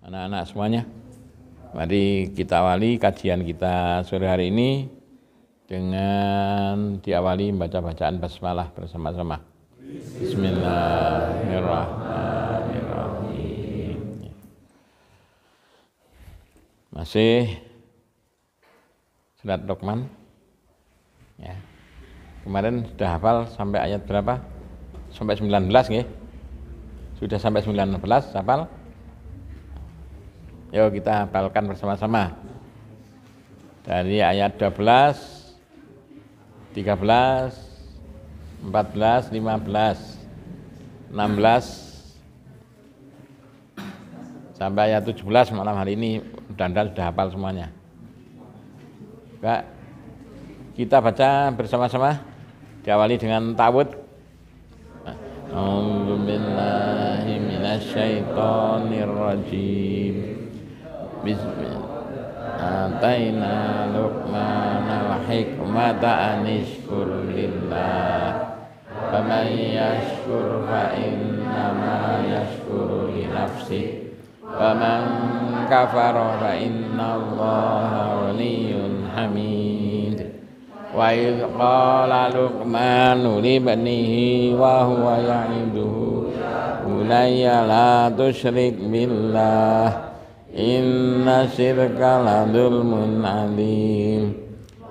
anak-anak semuanya. Mari kita awali kajian kita sore hari ini dengan diawali membaca bacaan basmalah bersama-sama. Bismillahirrahmanirrahim. Masih surat Luqman. Ya. Kemarin sudah hafal sampai ayat berapa? Sampai 19 nggih. Sudah sampai 19 hafal? Yuk kita hafalkan bersama-sama. Dari ayat 12, 13, 14, 15, 16 sampai ayat 17 malam hari ini mudah-mudahan sudah hafal semuanya. Kak, kita baca bersama-sama diawali dengan ta'awudz. A'udzubillahi minasyaitonirrajim. Bismillah. Ataina Luqmanal hikmata anishkur lillah. Faman yashkur fa innama yashkuru li nafsihi. Waman kafara fa innallaha ghaniyyun hamid. Wa idh qala Luqmanu libnihi wa huwa ya'iduhu bunayya la tusyrik billah inna syirka la dzulmun 'adzim.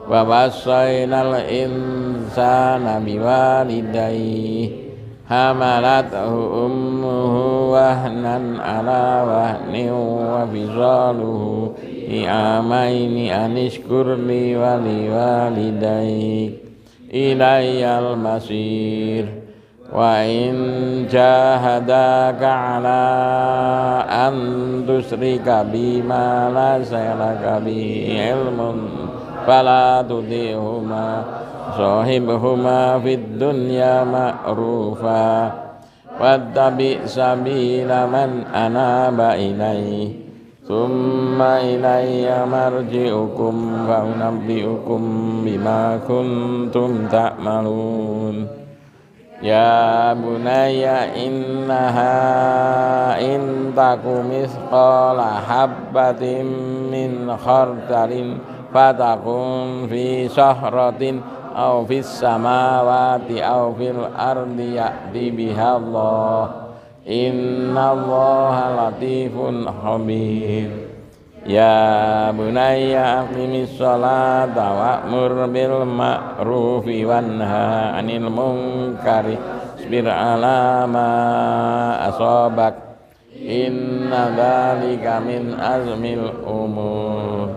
Wa wassaynal insana biwalidayhi hamalathu ummuhu wahnan 'ala wahnin wa fisaluhu i'amaini anishkurli wa liwalidayk ilayyal masir. Wa in jahadaka 'ala an tusyrika bima laysa laka bihi 'ilmun fala tudihuma sahibhuma fid dunya ma'rufa wattabi' sabila man anaba ilayhi Tsumma ilayya marji'ukum wa unabbi'ukum bima kuntum ta'malun. Ya bunayya innaha in taku mithqala habbatin min khardalin fatakun fi sahratin aw fis samawati aw fil ardi ya'ti biha Allah. Innallaha latifun khabir. Ya bunayya aqimis sholata wa'mur bil ma'rufi wanha 'anil munkari wasbir 'ala ma asabak inna dzalika min azmil umur.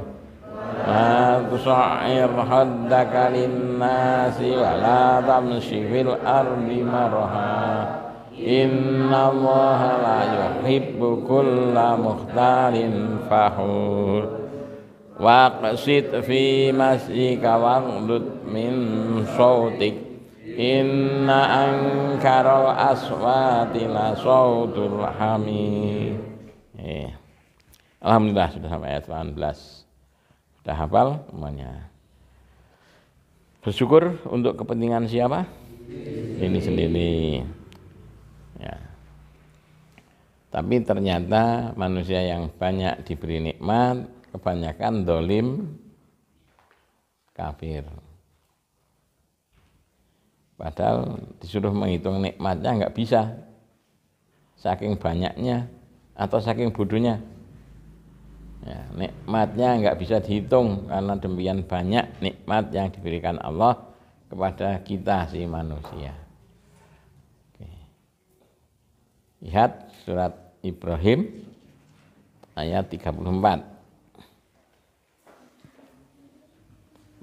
La tusa'ir haddaka lin-nasi wa la tamshi fil ardi marha. Inna Allaha la yuhibbu kulla mukhtalin fakhur. Waqsid fi masjika waghdud min sautik. Inna ankaral aswati la sautul hamid. Alhamdulillah sudah sampai ayat 18. Sudah hafal semuanya. Bersyukur untuk kepentingan siapa? Ini sendiri. Ya. Tapi ternyata manusia yang banyak diberi nikmat kebanyakan dolim, kafir. Padahal disuruh menghitung nikmatnya nggak bisa, saking banyaknya atau saking bodohnya. Ya, nikmatnya nggak bisa dihitung karena demikian banyak nikmat yang diberikan Allah kepada kita si manusia. Lihat surat Ibrahim ayat 34.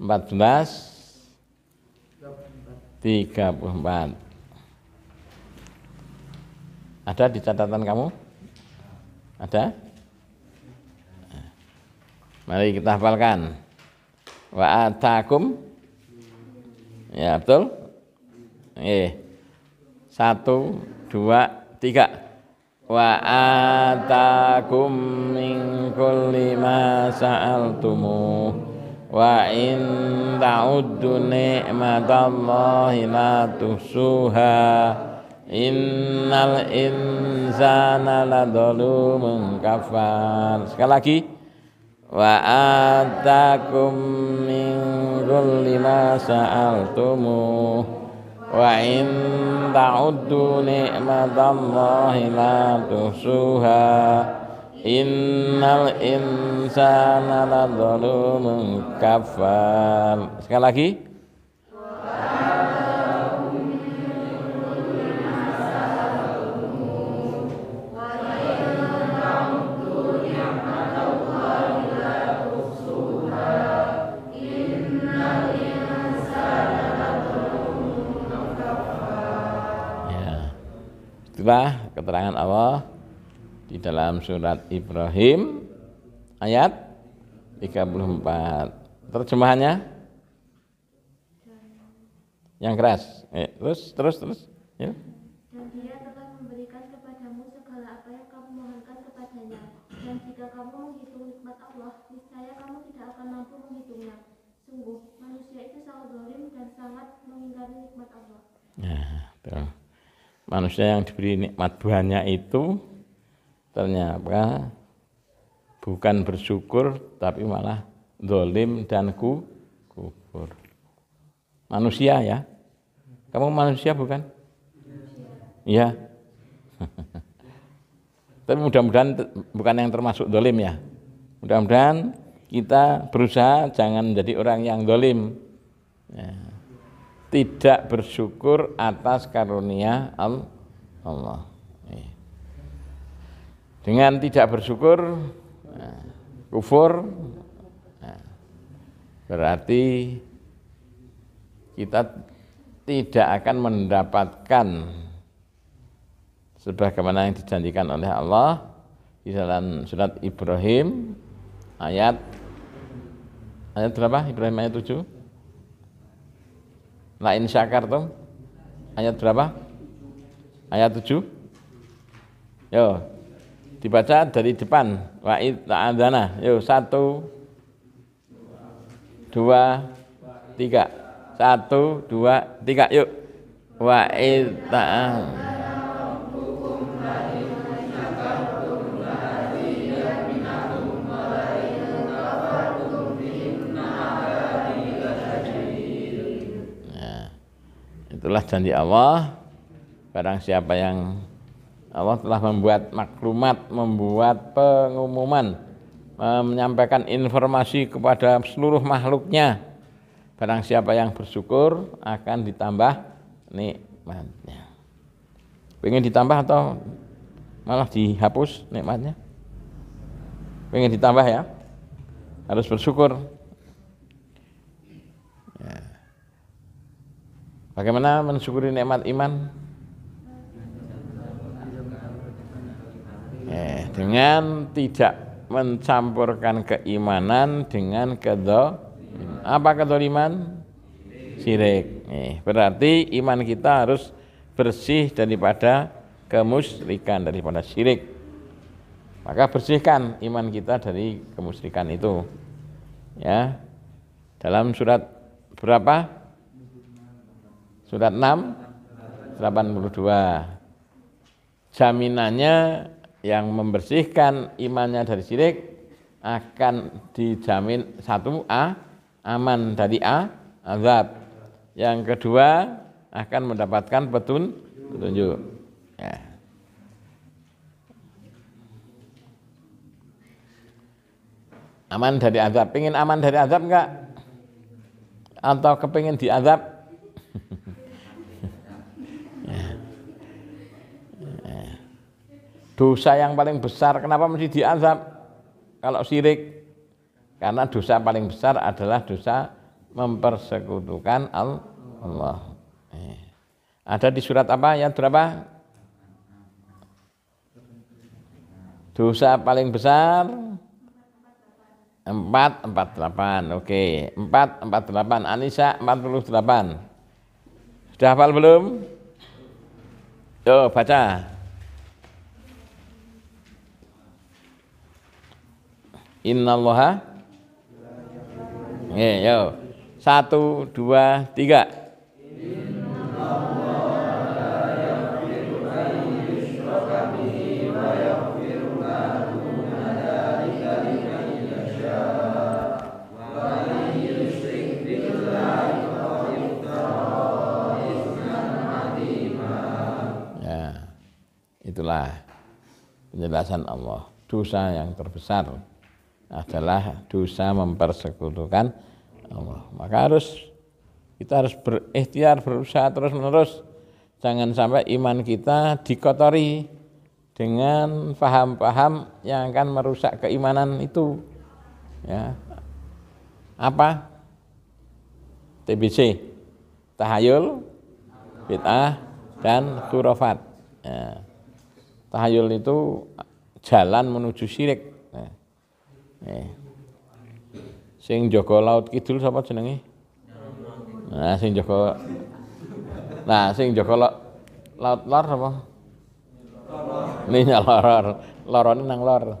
34. Ada di catatan kamu? Ada? Mari kita hafalkan. Wa atakum. Ya, betul? 1, 2, 3. Wa atakum min kulli ma sa'altumu wa in ta'uddu ni'matallahi la tuhsuha Innal insana ladzalumun kafar. Sekali lagi. Wa atakum min kulli ma sa'altumu wa in ta'uddu ni'matallahi la tuhsuha innal insana ladzalumun kafar. Sekali lagi. Itulah keterangan Allah di dalam surat Ibrahim ayat 34. Terjemahannya yang keras. Terus. Ya. Dan Dia telah memberikan kepadamu segala apa yang kamu mohonkan kepadanya. Dan jika kamu menghitung nikmat Allah, niscaya kamu tidak akan mampu menghitungnya. Sungguh, manusia itu sangat zalim dan sangat mengingkari nikmat Allah. Nah, tuh. Manusia yang diberi nikmat banyak itu ternyata bukan bersyukur tapi malah zalim dan kufur. Manusia ya? Kamu manusia bukan? Iya. Tapi mudah-mudahan bukan yang termasuk zalim ya. Mudah-mudahan kita berusaha jangan menjadi orang yang zalim. Ya. Tidak bersyukur atas karunia Allah. Dengan tidak bersyukur, kufur, berarti kita tidak akan mendapatkan sebagaimana yang dijanjikan oleh Allah di dalam surat Ibrahim ayat berapa? Ibrahim ayat 7. La in syakartum ayat berapa? Ayat 7. Yo, dibaca dari depan. Wa ta'adzana. Yo, 1 2 3. 1 2 3. Yuk. Wa ta'adzana. Itulah janji Allah. Barang siapa yang Allah telah membuat maklumat, membuat pengumuman, menyampaikan informasi kepada seluruh makhluknya. Barang siapa yang bersyukur akan ditambah nikmatnya. Pengen ditambah atau malah dihapus nikmatnya? Pengen ditambah ya? Harus bersyukur. Bagaimana mensyukuri nikmat iman? Dengan tidak mencampurkan keimanan dengan kedzaliman. Apa kedzaliman? Syirik. Berarti iman kita harus bersih daripada kemusyrikan, daripada syirik. Maka bersihkan iman kita dari kemusyrikan itu. Ya. Dalam surat berapa? Surat 6 82. Jaminannya yang membersihkan imannya dari syirik akan dijamin 1 aman dari azab. Yang kedua akan mendapatkan petunjuk. Ya. Aman dari azab. Pengen aman dari azab enggak? Atau kepingin diazab? Dosa yang paling besar kenapa mesti diazab kalau syirik? Karena dosa paling besar adalah dosa mempersekutukan Allah. Ada di surat apa? Ayat berapa? Dosa paling besar 448. Oke, 448. Anisa 48. Sudah hafal belum? Yo, baca. Innallaha. Yo. 1 2 3. itulah penjelasan Allah. Dosa yang terbesar adalah dosa mempersekutukan Allah. Maka kita harus berikhtiar, berusaha terus-menerus. Jangan sampai iman kita dikotori dengan paham-paham yang akan merusak keimanan itu. Ya. Apa? TBC, tahayul, bid'ah, dan khurafat. Ya. Tahayul itu jalan menuju syirik. Sing jaga laut kidul sapa jenenge? Sing jaga laut lor apa? Ini lorone nang lor.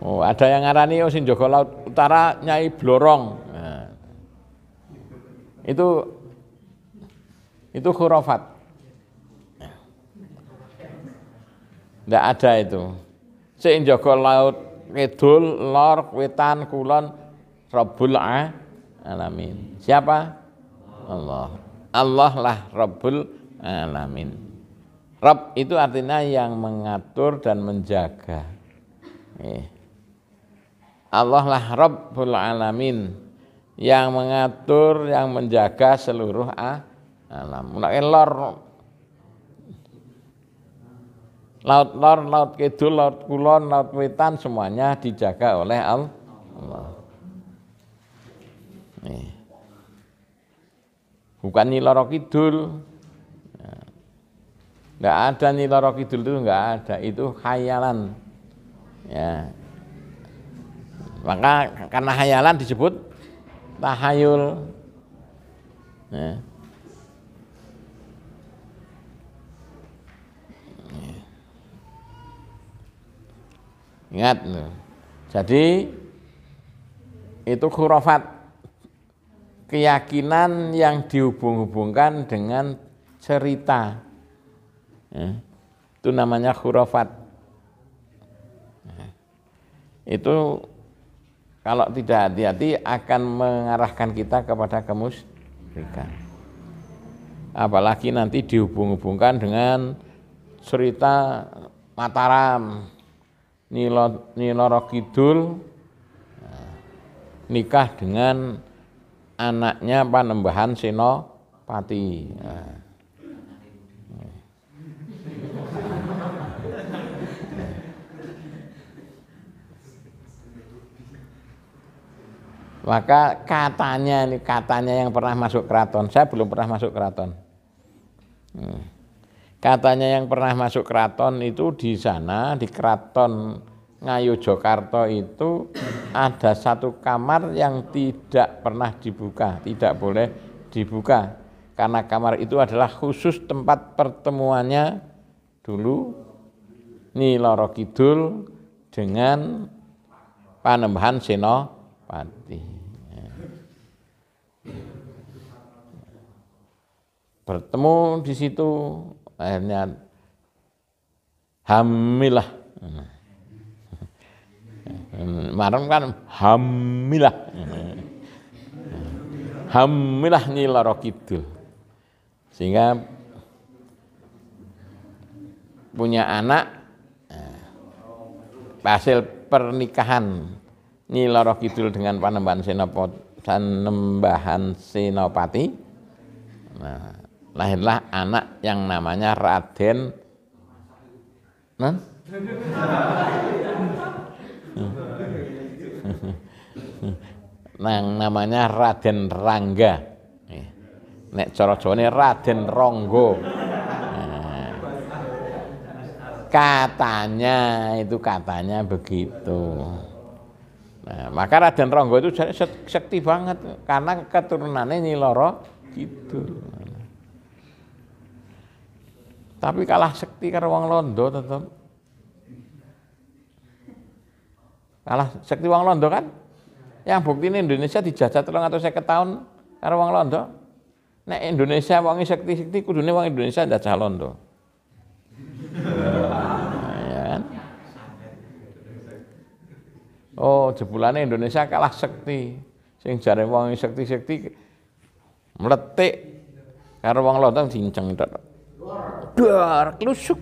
Oh, ada yang ngarani sing jaga laut utara Nyai Blorong. Nah, itu khurafat. Tidak ada itu. Sing jaga laut kidul, lor, wetan, kulon, Rabbul Alamin. Siapa? Allah. Allah lah Rabbul Alamin. Rabb itu artinya yang mengatur dan menjaga. Allah lah Rabbul Alamin, yang mengatur, yang menjaga seluruh alam. Mulai laut lor, laut kidul, laut kulon, laut wetan, semuanya dijaga oleh Allah. Bukan Nyi Loro Kidul. Enggak ada Nyi Loro Kidul, itu enggak ada, itu khayalan. Ya. Maka karena khayalan disebut tahayul. Ya. Ingat loh. Jadi itu khurafat, keyakinan yang dihubung-hubungkan dengan cerita. Itu namanya khurafat. Itu kalau tidak hati-hati akan mengarahkan kita kepada kemusyrikan. Apalagi nanti dihubung-hubungkan dengan cerita Mataram, Nyi Loro Kidul nikah dengan anaknya Panembahan Senopati. Maka katanya yang pernah masuk keraton, saya belum pernah masuk keraton. Katanya yang pernah masuk keraton itu di sana, di Keraton Ngayogyakarta itu ada satu kamar yang tidak pernah dibuka, tidak boleh dibuka. Karena kamar itu adalah khusus tempat pertemuannya dulu Nyi Loro Kidul dengan Panembahan Senopati. Bertemu di situ, akhirnya hamilah. Marem kan hamilah. Hamilah Nyi Loro Kidul. Sehingga punya anak, hasil pernikahan Nyi Loro Kidul dengan Panembahan Senopati. Nah, lahirlah anak yang namanya Raden namanya Raden Rangga. Nek cara Jawane Raden Ronggo. Katanya begitu. Nah, maka Raden Ronggo itu sekti banget karena keturunannya Nyi Loro Kidul. Tapi kalah sekti karo wong Londo tetep. Kalah sekti wong Londo kan? Yang bukti ini Indonesia dijajah 350 tahun karo wong Londo. Nek Indonesia wong sekti-sekti kudune wong Indonesia njajah Londo. Ya kan? Oh, jebulane Indonesia kalah sekti. Sing jare wong sekti-sekti meletik karo wong Londo cinceng tok. dor klusuk.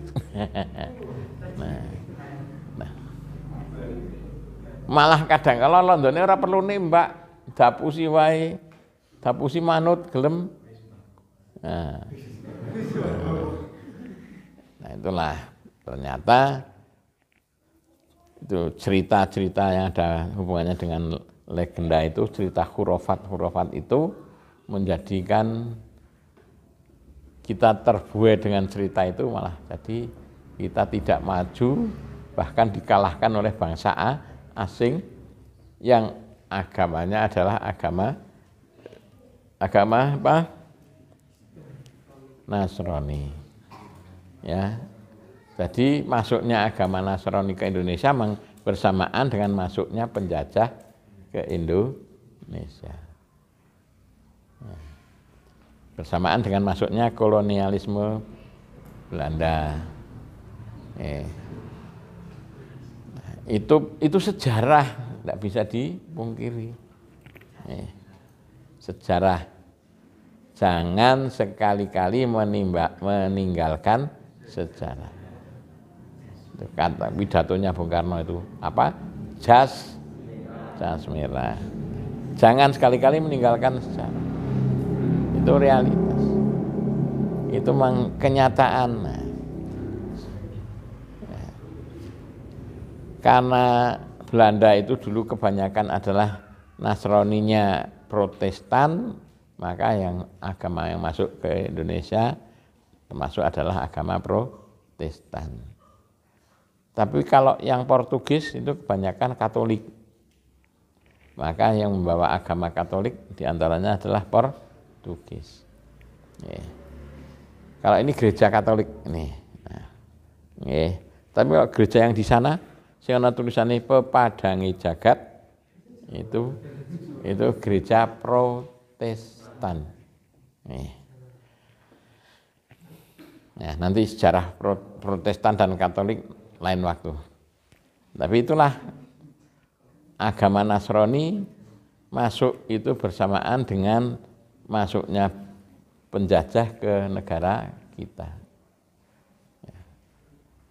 Malah kadang kalau Londone ora perlu nembak, dapusi wae, dapusi manut gelem. Nah itulah ternyata itu cerita-cerita yang ada hubungannya dengan legenda itu, cerita hurufat itu menjadikan kita terbuai dengan cerita itu, malah jadi kita tidak maju, bahkan dikalahkan oleh bangsa asing yang agamanya adalah agama apa? Nasrani. Ya. Jadi masuknya agama Nasrani ke Indonesia bersamaan dengan masuknya penjajah ke Indonesia. Ya. Bersamaan dengan masuknya kolonialisme Belanda. Itu sejarah, tidak bisa dipungkiri. Sejarah. Jangan sekali-kali meninggalkan sejarah. Kata pidatonya Bung Karno itu apa? Jas merah. Jangan sekali-kali meninggalkan sejarah. Itu realitas. Itu memang kenyataan. Karena Belanda itu dulu kebanyakan adalah Nasraninya Protestan, maka yang agama yang masuk ke Indonesia termasuk adalah agama Protestan. Tapi kalau yang Portugis itu kebanyakan Katolik, maka yang membawa agama Katolik diantaranya adalah Portugis. Kalau ini gereja Katolik ini, tapi kalau gereja yang di sana, sing ana tulisannya Pepadangi Jagat, itu gereja Protestan. Nanti sejarah Protestan dan Katolik lain waktu. Tapi itulah agama Nasrani masuk itu bersamaan dengan masuknya penjajah ke negara kita.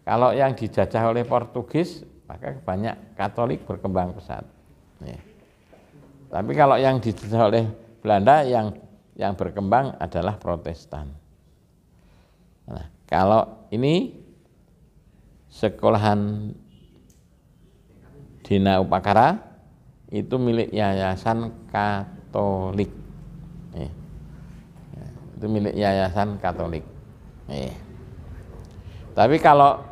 Kalau yang dijajah oleh Portugis, maka banyak Katolik berkembang pesat. Tapi kalau yang dijajah oleh Belanda, yang berkembang adalah Protestan. Nah, kalau ini sekolahan Dina Upakara itu milik Yayasan Katolik. Itu milik Yayasan Katolik. Tapi kalau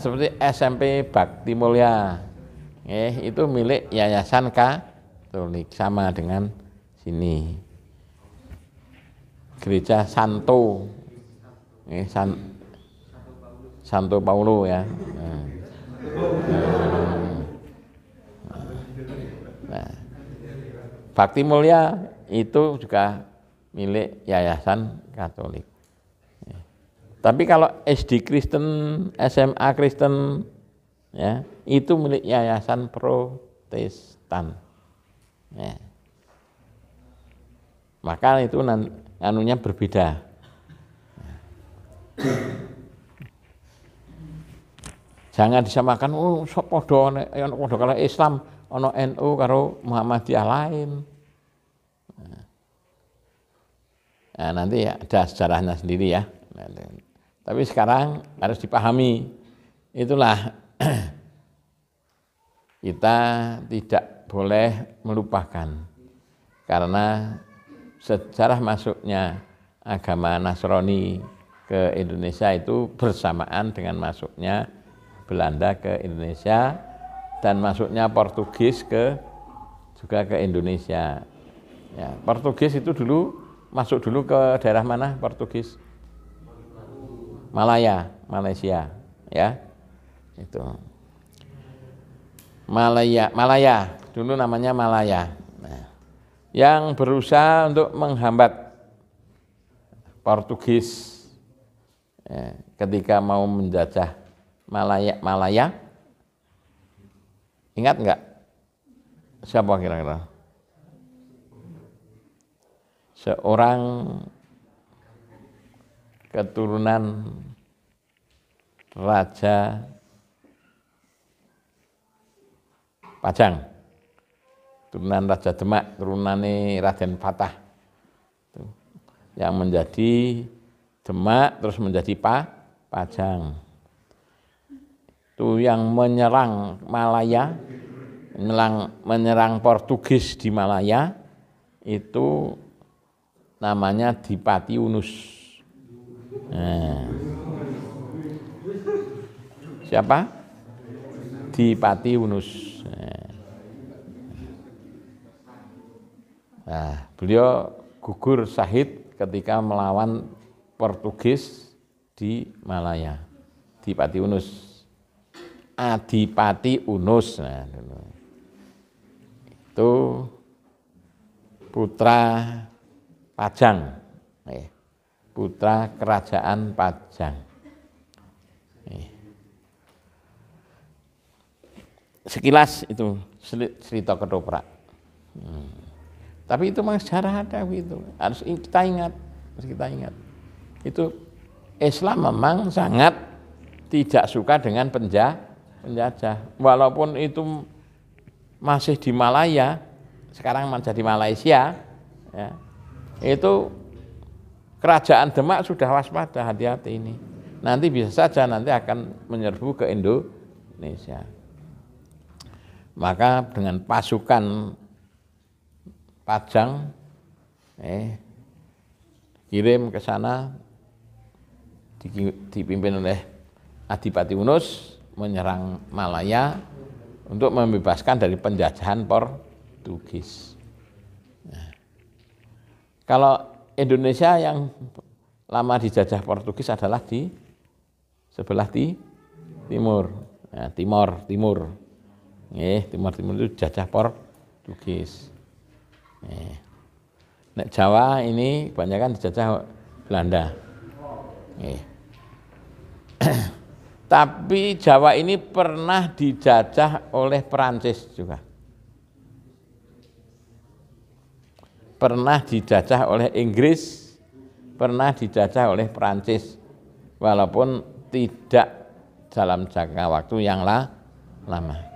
seperti SMP Bakti Mulya, itu milik Yayasan Katolik, sama dengan sini. Gereja Santo, Santo Paulo ya. Nah, Bakti Mulya itu juga milik Yayasan Katolik. Tapi kalau SD Kristen, SMA Kristen, ya, itu milik Yayasan Protestan. Ya. Maka itu anunya berbeda. Jangan disamakan, podo kalau Islam ono NU karo Muhammadiyah lain. Nah, nanti ya ada sejarahnya sendiri ya. Tapi sekarang harus dipahami, itulah kita tidak boleh melupakan, karena sejarah masuknya agama Nasrani ke Indonesia itu bersamaan dengan masuknya Belanda ke Indonesia dan masuknya Portugis juga ke Indonesia. Ya, Portugis itu dulu masuk dulu ke daerah mana Portugis? Malaya, Malaysia, ya. Itu. Malaya, dulu namanya Malaya. Nah, yang berusaha untuk menghambat Portugis ketika mau menjajah Malaya, ingat enggak? Siapa kira-kira? Seorang keturunan Raja Pajang, turunan Raja Demak, turunane Raden Patah, yang menjadi Demak terus menjadi Pajang. Itu yang menyerang Malaya, menyerang Portugis di Malaya, itu namanya Dipati Unus. Nah, siapa? Dipati Unus. Nah, beliau gugur syahid ketika melawan Portugis di Malaya. Dipati Unus, Adipati Unus. Nah, itu putra Pajang, putra kerajaan Pajang. Sekilas itu cerita ketoprak. Tapi itu memang sejarah ada itu. Harus kita ingat, Itu Islam memang sangat tidak suka dengan penjajah. Walaupun itu masih di Malaya, sekarang menjadi Malaysia, ya, itu kerajaan Demak sudah waspada, hati-hati ini. Nanti bisa saja nanti akan menyerbu ke Indonesia. Maka dengan pasukan Pajang kirim ke sana, dipimpin oleh Adipati Unus, menyerang Malaya untuk membebaskan dari penjajahan Portugis. Nah, kalau Indonesia yang lama dijajah Portugis adalah di sebelah timur. Nah, Timur itu jajah Portugis. Nek Jawa ini kebanyakan dijajah Belanda. Tapi Jawa ini pernah dijajah oleh Perancis juga. Pernah dijajah oleh Inggris, pernah dijajah oleh Perancis. Walaupun tidak dalam jangka waktu yang lama.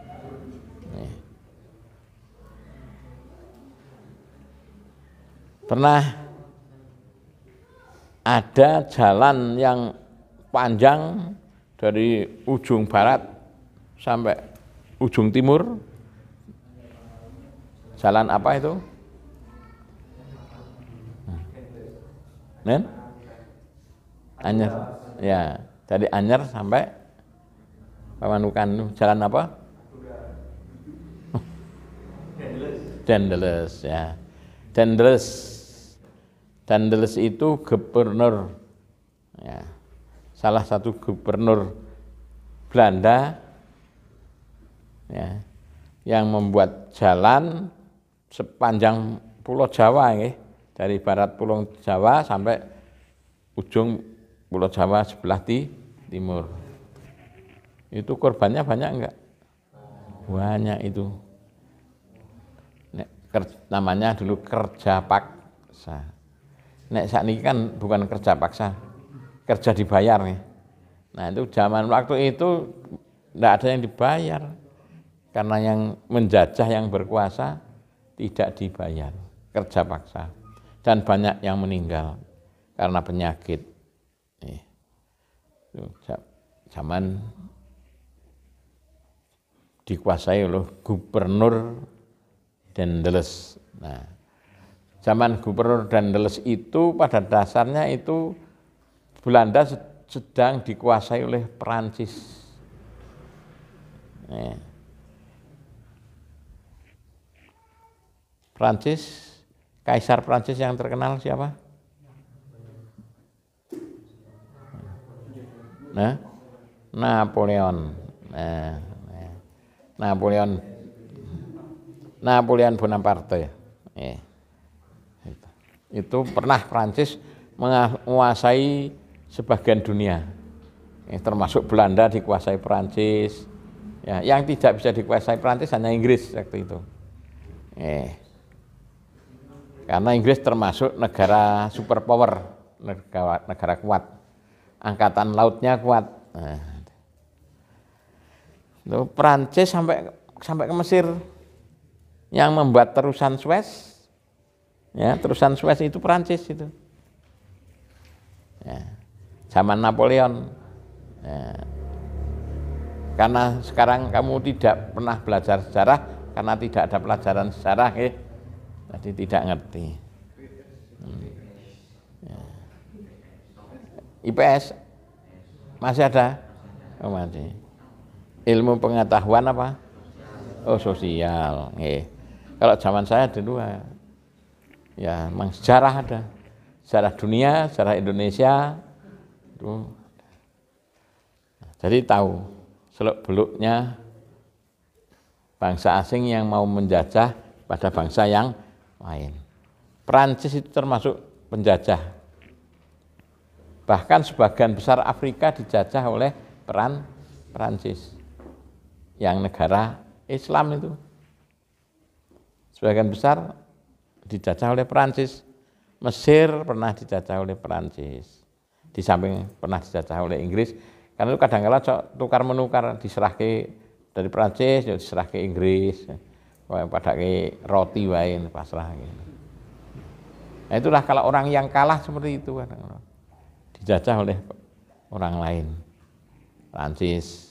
Pernah ada jalan yang panjang dari ujung barat sampai ujung timur. Jalan apa itu? Anyer. Ya, dari Anyer sampai Pamanukan. Jalan apa? Dendeles, ya. Dendeles itu gubernur, ya, salah satu gubernur Belanda, ya, yang membuat jalan sepanjang Pulau Jawa, ya, dari barat Pulau Jawa sampai ujung Pulau Jawa sebelah timur. Itu korbannya banyak enggak? Banyak itu. Namanya dulu kerja paksa. Nek saat ini kan bukan kerja paksa, kerja dibayar nih. Nah itu zaman waktu itu tidak ada yang dibayar, karena yang menjajah yang berkuasa tidak dibayar, kerja paksa. Dan banyak yang meninggal karena penyakit. Itu zaman dikuasai oleh gubernur Dendeles. Nah, zaman gubernur Dendeles itu pada dasarnya itu Belanda sedang dikuasai oleh Perancis. Perancis, kaisar Perancis yang terkenal siapa? Napoleon. Napoleon Bonaparte. Itu pernah Prancis menguasai sebagian dunia, termasuk Belanda dikuasai Prancis. Ya, yang tidak bisa dikuasai Prancis hanya Inggris waktu itu. Karena Inggris termasuk negara superpower, negara kuat. angkatan lautnya kuat. Nah, itu Prancis sampai ke Mesir, yang membuat terusan Suez, ya terusan Suez itu Prancis itu, ya, zaman Napoleon. Ya. Karena sekarang kamu tidak pernah belajar sejarah, karena tidak ada pelajaran sejarah, jadi tidak ngerti. Ya. IPS masih ada, oh, masih. Ilmu pengetahuan apa? Oh, sosial. Kalau zaman saya dulu ya memang sejarah ada, sejarah dunia, sejarah Indonesia itu. Jadi tahu seluk-beluknya bangsa asing yang mau menjajah pada bangsa yang lain. Perancis itu termasuk penjajah. Bahkan sebagian besar Afrika dijajah oleh Perancis. Yang negara Islam itu sebagian besar dijajah oleh Perancis. Mesir pernah dijajah oleh Perancis, di samping pernah dijajah oleh Inggris. Karena itu kadang-kala tukar menukar, diserahke dari Perancis ya diserahke Inggris, pada ke roti wae pasrah gitu. Nah, itulah kalau orang yang kalah seperti itu kadang-kala dijajah oleh orang lain, Perancis.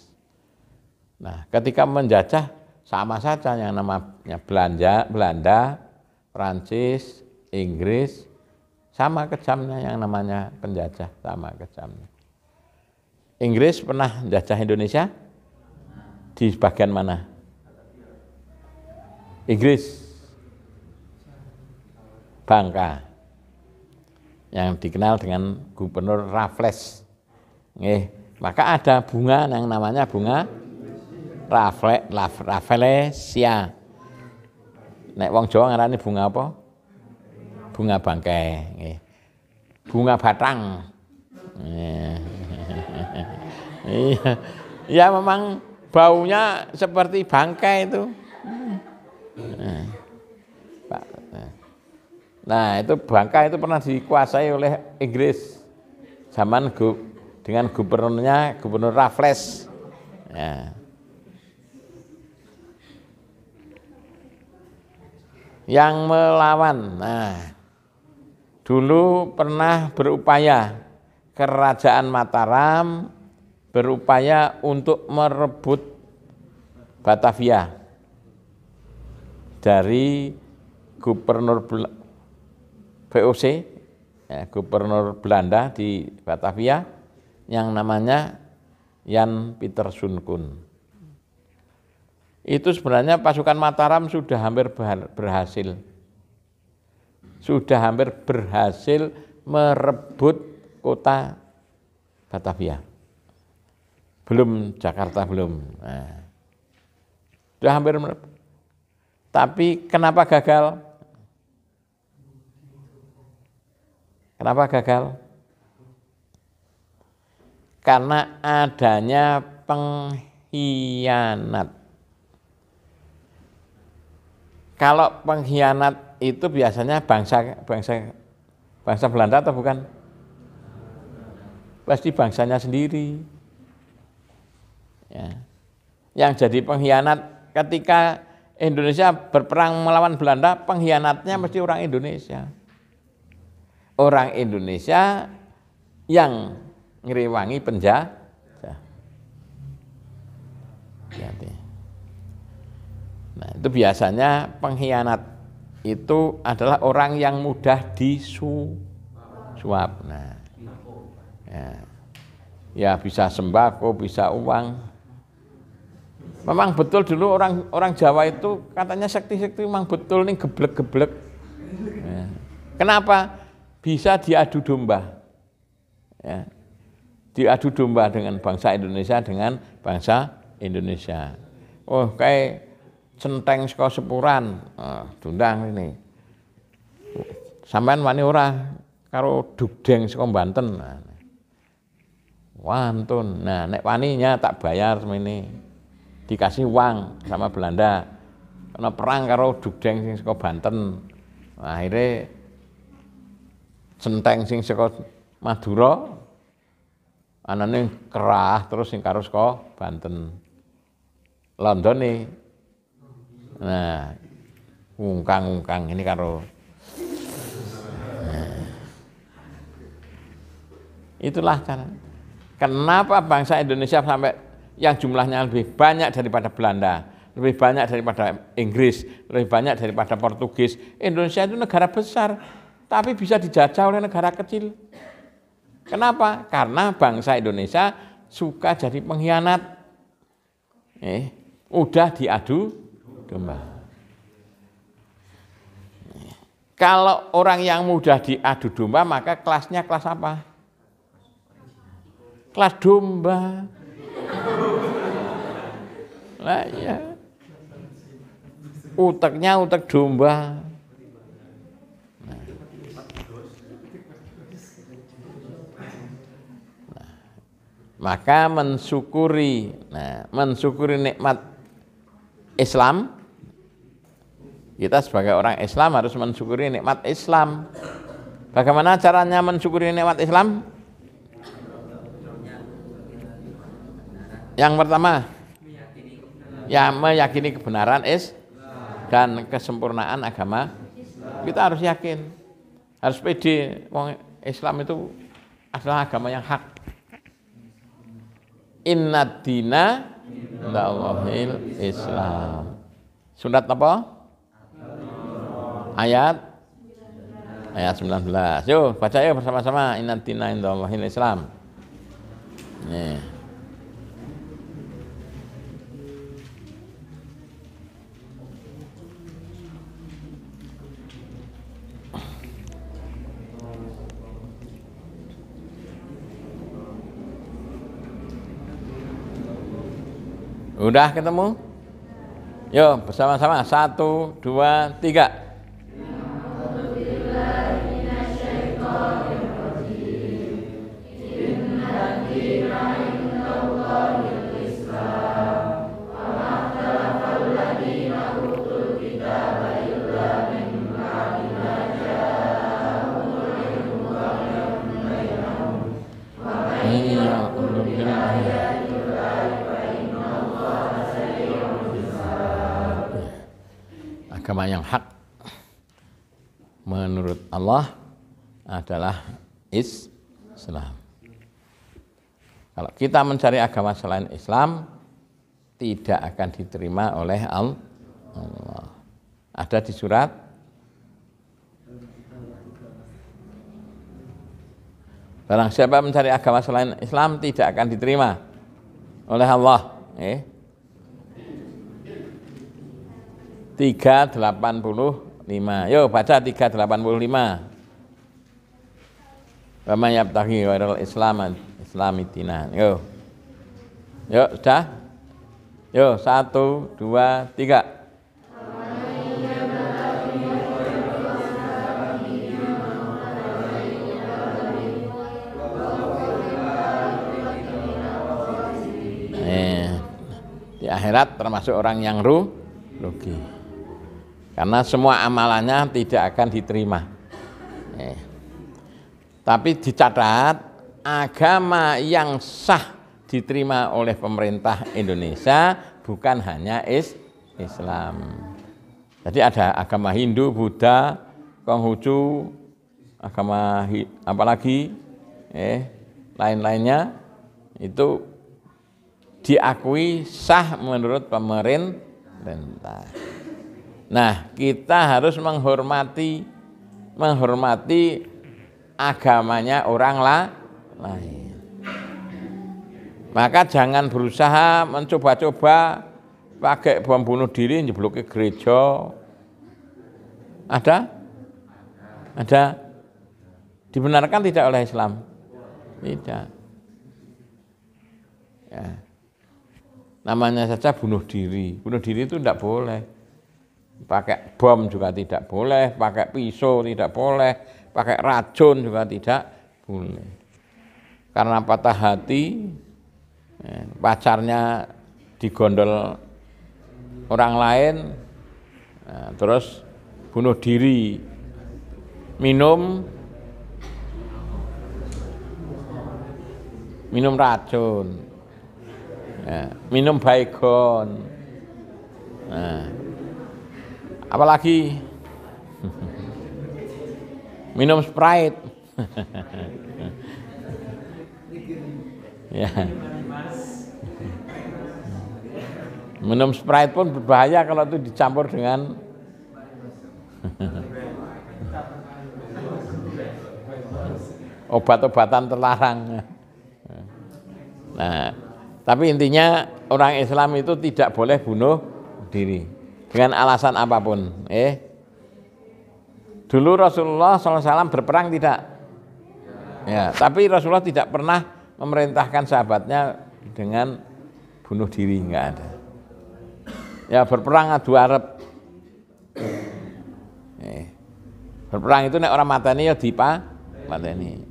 Nah, ketika menjajah sama saja, yang namanya Belanda, Prancis, Inggris, sama kejamnya yang namanya penjajah, sama kejamnya. Inggris pernah menjajah Indonesia di bagian mana? Inggris, Bangka, yang dikenal dengan Gubernur Raffles. Maka ada bunga yang namanya bunga Rafflesia. Nek wong Jawa ngarani bunga apa? Bunga bangkai. Bunga batang. Ya memang baunya seperti bangkai itu. Nah, itu Bangka itu pernah dikuasai oleh Inggris zaman dengan gubernur Raffles. Ya. Yang melawan, nah dulu pernah berupaya Kerajaan Mataram berupaya untuk merebut Batavia dari gubernur VOC, ya, gubernur Belanda di Batavia yang namanya Jan Pieterszoon Koen. Itu sebenarnya pasukan Mataram sudah hampir berhasil. Sudah hampir berhasil merebut kota Batavia. Belum Jakarta belum. Nah, sudah hampir merebut. Tapi kenapa gagal? Kenapa gagal? Karena adanya pengkhianat. Kalau pengkhianat itu biasanya bangsa Belanda atau bukan? Pasti bangsanya sendiri. Ya. Yang jadi pengkhianat ketika Indonesia berperang melawan Belanda, pengkhianatnya mesti orang Indonesia. Orang Indonesia yang ngrewangi penjajah. Nah, itu biasanya pengkhianat itu adalah orang yang mudah disuap. Nah, ya bisa sembako, bisa uang. Memang betul dulu orang Jawa itu katanya sekti-sekti memang betul nih geblek-geblek. Ya. Kenapa? Bisa diadu domba. Ya. Diadu domba dengan bangsa Indonesia dengan bangsa Indonesia. Oh, kayak centeng saka Sepuran, dundang ini. Sampean wani ora karo dugdeng saka Banten. Wantun. Nah, nek waninya tak bayar semene. Dikasih uang sama Belanda. Karena perang karo dugdeng sing saka Banten. Nah, akhirnya centeng sing saka Madura Anane kerah terus sing karo saka Banten. Londone. Nah, ungkang-ungkang ini karo itulah cara. Kenapa bangsa Indonesia sampai yang jumlahnya lebih banyak daripada Belanda, lebih banyak daripada Inggris, lebih banyak daripada Portugis. Indonesia itu negara besar, tapi bisa dijajah oleh negara kecil. Kenapa? Karena bangsa Indonesia suka jadi pengkhianat. Udah diadu domba. Kalau orang yang mudah diadu domba, maka kelasnya kelas apa? Kelas domba. Lah ya. Uteknya utek domba. Maka mensyukuri nikmat Islam, kita sebagai orang Islam harus mensyukuri nikmat Islam. Bagaimana caranya mensyukuri nikmat Islam? Yang pertama, ya meyakini kebenaran dan kesempurnaan agama. Kita harus yakin, harus pede. Islam itu adalah agama yang hak. Inna dina indallahil Islam. Surat apa? Ayat 19. Yuk baca yuk bersama-sama. Inna dina indallahil Islam. Nih. Udah ketemu? Yuk bersama-sama 1, 2, 3. Agama yang hak menurut Allah adalah Islam. Kalau kita mencari agama selain Islam, tidak akan diterima oleh Allah. Ada di surat barang siapa mencari agama selain Islam tidak akan diterima oleh Allah. 385. Yuk baca 385. Wa may yabtaghi ghairal islami dinan. Yuk sudah. Yuk 1, 2, 3. Di akhirat termasuk orang yang rugi. Karena semua amalannya tidak akan diterima. Tapi dicatat, agama yang sah diterima oleh pemerintah Indonesia bukan hanya Islam. Jadi ada agama Hindu, Buddha, Konghucu, agama apalagi, lain-lainnya itu diakui sah menurut pemerintah. Nah, kita harus menghormati agamanya orang lain. Maka jangan berusaha mencoba-coba pakai bom bunuh diri njebloke gereja. Ada? Dibenarkan tidak oleh Islam? Tidak. Ya. Namanya saja bunuh diri. Bunuh diri itu tidak boleh. Pakai bom juga tidak boleh, pakai pisau tidak boleh, pakai racun juga tidak boleh. Karena patah hati, pacarnya digondol orang lain, terus bunuh diri, minum minum racun, ya, minum baygon, nah, apalagi minum Sprite, ya. Minum Sprite pun berbahaya kalau itu dicampur dengan obat-obatan terlarang. Nah, tapi intinya orang Islam itu tidak boleh bunuh diri dengan alasan apapun. Dulu Rasulullah SAW berperang tidak, ya, tapi Rasulullah tidak pernah memerintahkan sahabatnya dengan bunuh diri, nggak ada. Ya berperang adu Arab. Berperang itu nek orang mateni ya mateni.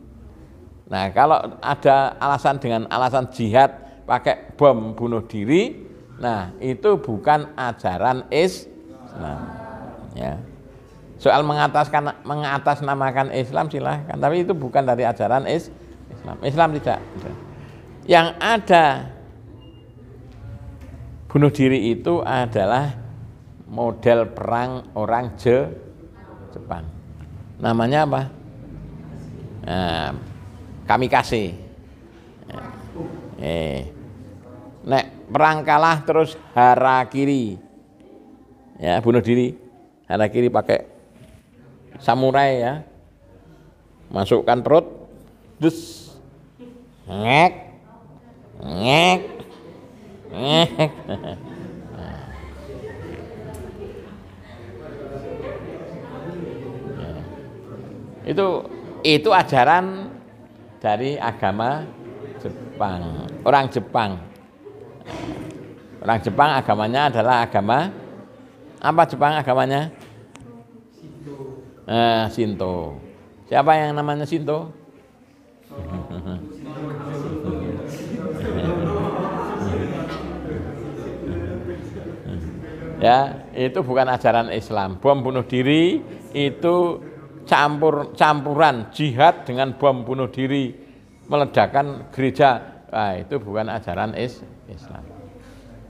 Nah, kalau ada alasan dengan alasan jihad pakai bom bunuh diri, nah itu bukan ajaran Islam. Ya. Soal mengatasnamakan Islam silahkan, tapi itu bukan dari ajaran Islam. Islam tidak. Yang ada bunuh diri itu adalah model perang orang Jepang. Namanya apa? Kamikaze. Nek perang kalah terus harakiri. Ya, bunuh diri. Harakiri pakai samurai ya. Masukkan perut, dus, ngek, ngek. Itu ajaran dari agama Jepang, orang Jepang. Orang Jepang agamanya adalah agama apa Jepang agamanya? Shinto. Siapa yang namanya Shinto? Ya, itu bukan ajaran Islam. Bom bunuh diri itu campuran jihad dengan bom bunuh diri, meledakkan gereja. Nah, itu bukan ajaran Islam.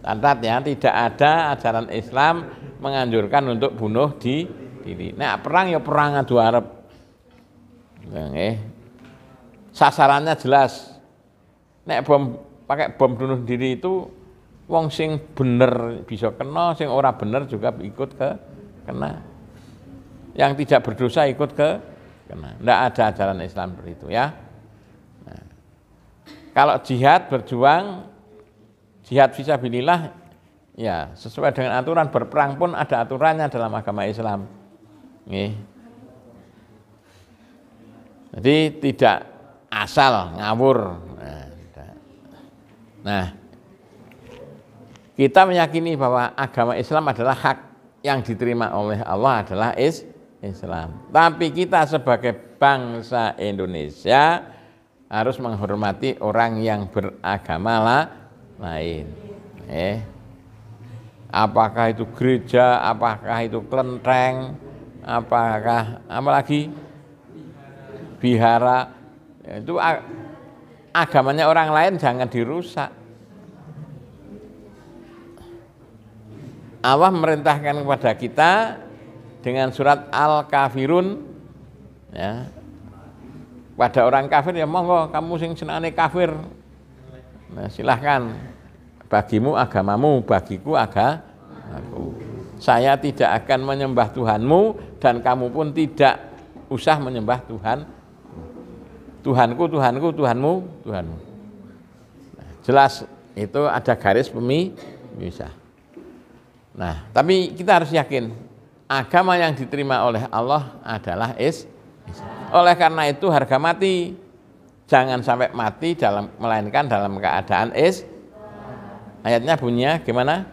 Catat ya, tidak ada ajaran Islam menganjurkan untuk bunuh diri. Nah, perang ya perang adu Arab. Sasarannya jelas. Nek pakai bom bunuh diri itu wong sing bener bisa kena, sing ora bener juga ikut kena. Yang tidak berdosa ikut kena. Tidak ada ajaran Islam seperti itu ya. Nah, kalau jihad berjuang, jihad fisabilillah, ya sesuai dengan aturan. Berperang pun ada aturannya dalam agama Islam. Jadi tidak asal ngawur. Nah, kita meyakini bahwa agama Islam adalah hak yang diterima oleh Allah adalah Islam. Tapi kita sebagai bangsa Indonesia harus menghormati orang yang beragama lain. Apakah itu gereja, apakah itu kelenteng, apakah apalagi vihara, itu agamanya orang lain jangan dirusak. Allah memerintahkan kepada kita dengan surat Al-Kafirun ya. Pada orang kafir ya monggo kamu sing senane kafir. Nah, silahkan. Bagimu agamamu, bagiku agamaku. Saya tidak akan menyembah Tuhanmu dan kamu pun tidak usah menyembah Tuhan. Tuhanku, Tuhanku, Tuhanmu, Tuhanmu. Nah, jelas itu ada garis pemisah. Nah, tapi kita harus yakin agama yang diterima oleh Allah adalah Islam. Oleh karena itu harga mati, jangan sampai mati melainkan dalam keadaan Ayatnya bunyinya gimana?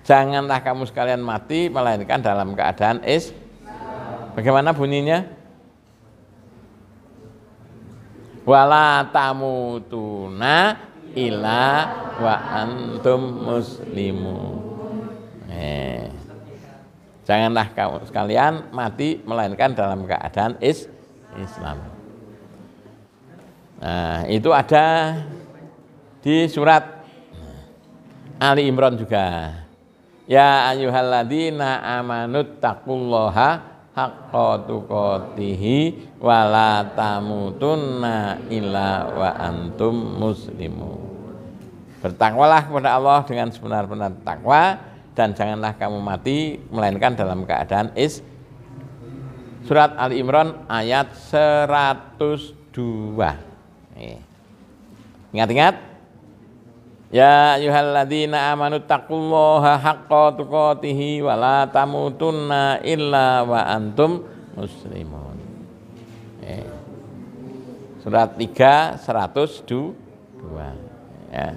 Janganlah kamu sekalian mati melainkan dalam keadaan Bagaimana bunyinya? Wala tamutuna illa wa antum muslimun. Janganlah kamu sekalian mati melainkan dalam keadaan Islam. Nah, itu ada di surat Ali Imran juga. Ya ayyuhalladzina amanut taqullaha haqqa tuqatihi wa la tamutunna illa wa antum muslimun. Bertakwalah kepada Allah dengan sebenar-benar takwa dan janganlah kamu mati melainkan dalam keadaan Surat Ali Imran ayat 102. Ingat-ingat. Ya ayyuhalladzina amanu taqullaha haqqa tuqatihi wa la tamutunna illa wa antum muslimun. Surat 3 102. Ya.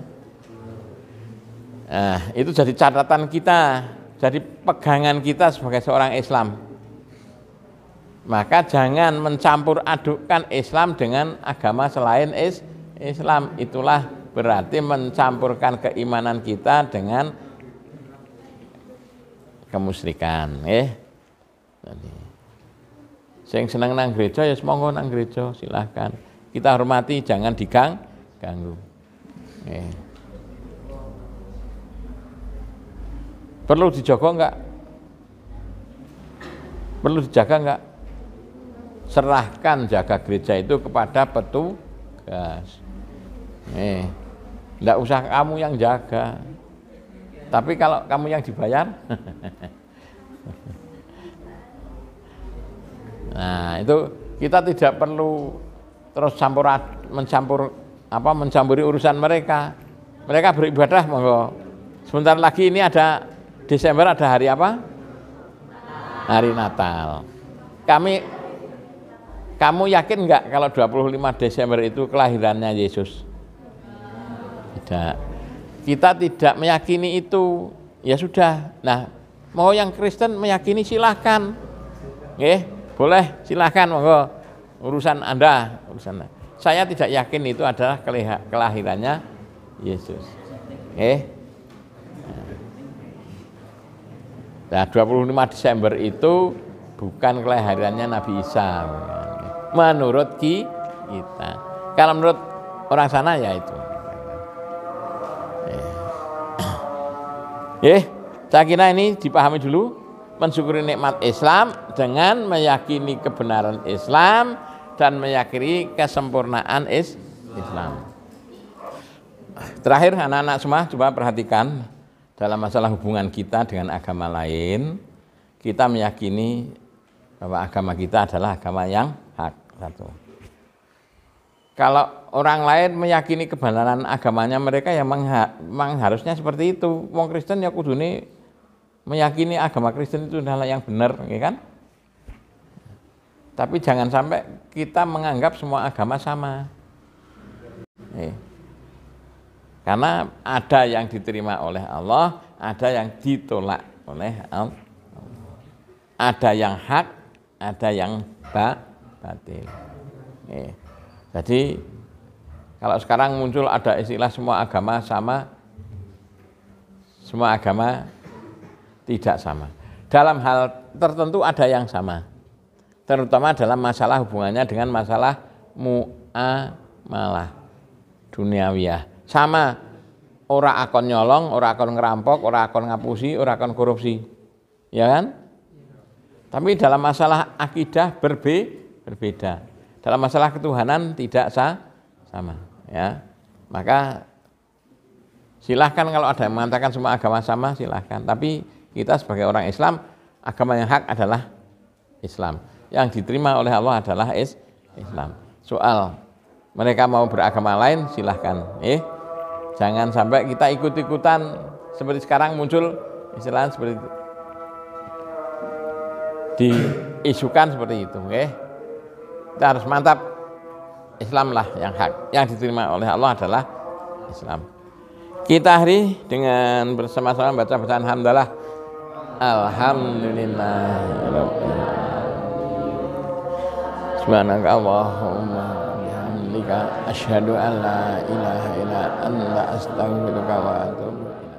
Nah, itu jadi catatan kita, jadi pegangan kita sebagai seorang Islam. Maka jangan mencampur adukkan Islam dengan agama selain Islam. Itulah berarti mencampurkan keimanan kita dengan kemusyrikan. Sing seneng nang gereja ya semonggo nang gereja, silahkan. Kita hormati, jangan diganggu. Perlu dijaga enggak? Perlu dijaga enggak? Serahkan jaga gereja itu kepada petugas. Enggak usah kamu yang jaga. Tapi kalau kamu yang dibayar. Nah, itu kita tidak perlu terus mencampuri urusan mereka. Mereka beribadah monggo. Sebentar lagi ini ada Desember, ada hari apa? Hari Natal. Kamu yakin enggak kalau 25 Desember itu kelahirannya Yesus? Tidak. Kita tidak meyakini itu. Ya sudah. Nah, mau yang Kristen meyakini silahkan. Boleh silahkan monggo. Urusan Anda, Saya tidak yakin itu adalah kelahirannya Yesus. Nah, 25 Desember itu bukan kelahirannya Nabi Isa. Menurut kita. Kalau menurut orang sana ya itu. Saya kira ini dipahami dulu, mensyukuri nikmat Islam dengan meyakini kebenaran Islam dan meyakini kesempurnaan Islam. Terakhir anak-anak semua coba perhatikan dalam masalah hubungan kita dengan agama lain, kita meyakini bahwa agama kita adalah agama yang hak. Satu. Kalau orang lain meyakini kebenaran agamanya mereka ya memang harusnya seperti itu. Wong Kristen ya kudune meyakini agama Kristen itu adalah yang benar, ya kan? Tapi jangan sampai kita menganggap semua agama sama. Karena ada yang diterima oleh Allah, ada yang ditolak oleh Allah. Ada yang hak, ada yang batil. Jadi kalau sekarang muncul ada istilah semua agama sama, semua agama tidak sama. Dalam hal tertentu ada yang sama, terutama dalam masalah hubungannya dengan masalah muamalah duniawiyah. Sama, ora akon nyolong, ora akon ngerampok, ora akon ngapusi, ora akon korupsi, ya kan? Tapi dalam masalah akidah berbeda. Dalam masalah ketuhanan tidak sama, ya. Maka silahkan kalau ada yang mengatakan semua agama sama, silahkan. Tapi kita sebagai orang Islam, agama yang hak adalah Islam. Yang diterima oleh Allah adalah Islam. Soal mereka mau beragama lain, silahkan. Jangan sampai kita ikut-ikutan seperti sekarang muncul istilah seperti itu. Diisukan seperti itu, Kita harus mantap, Islam lah yang hak, yang diterima oleh Allah adalah Islam. Kita akhiri dengan bersama-sama baca bacaan hamdalah. Alhamdulillah. Subhanaka Allahumma bihamdika asyhadu an la ilaha illa anta astaghfiruka wa atubu ilaik.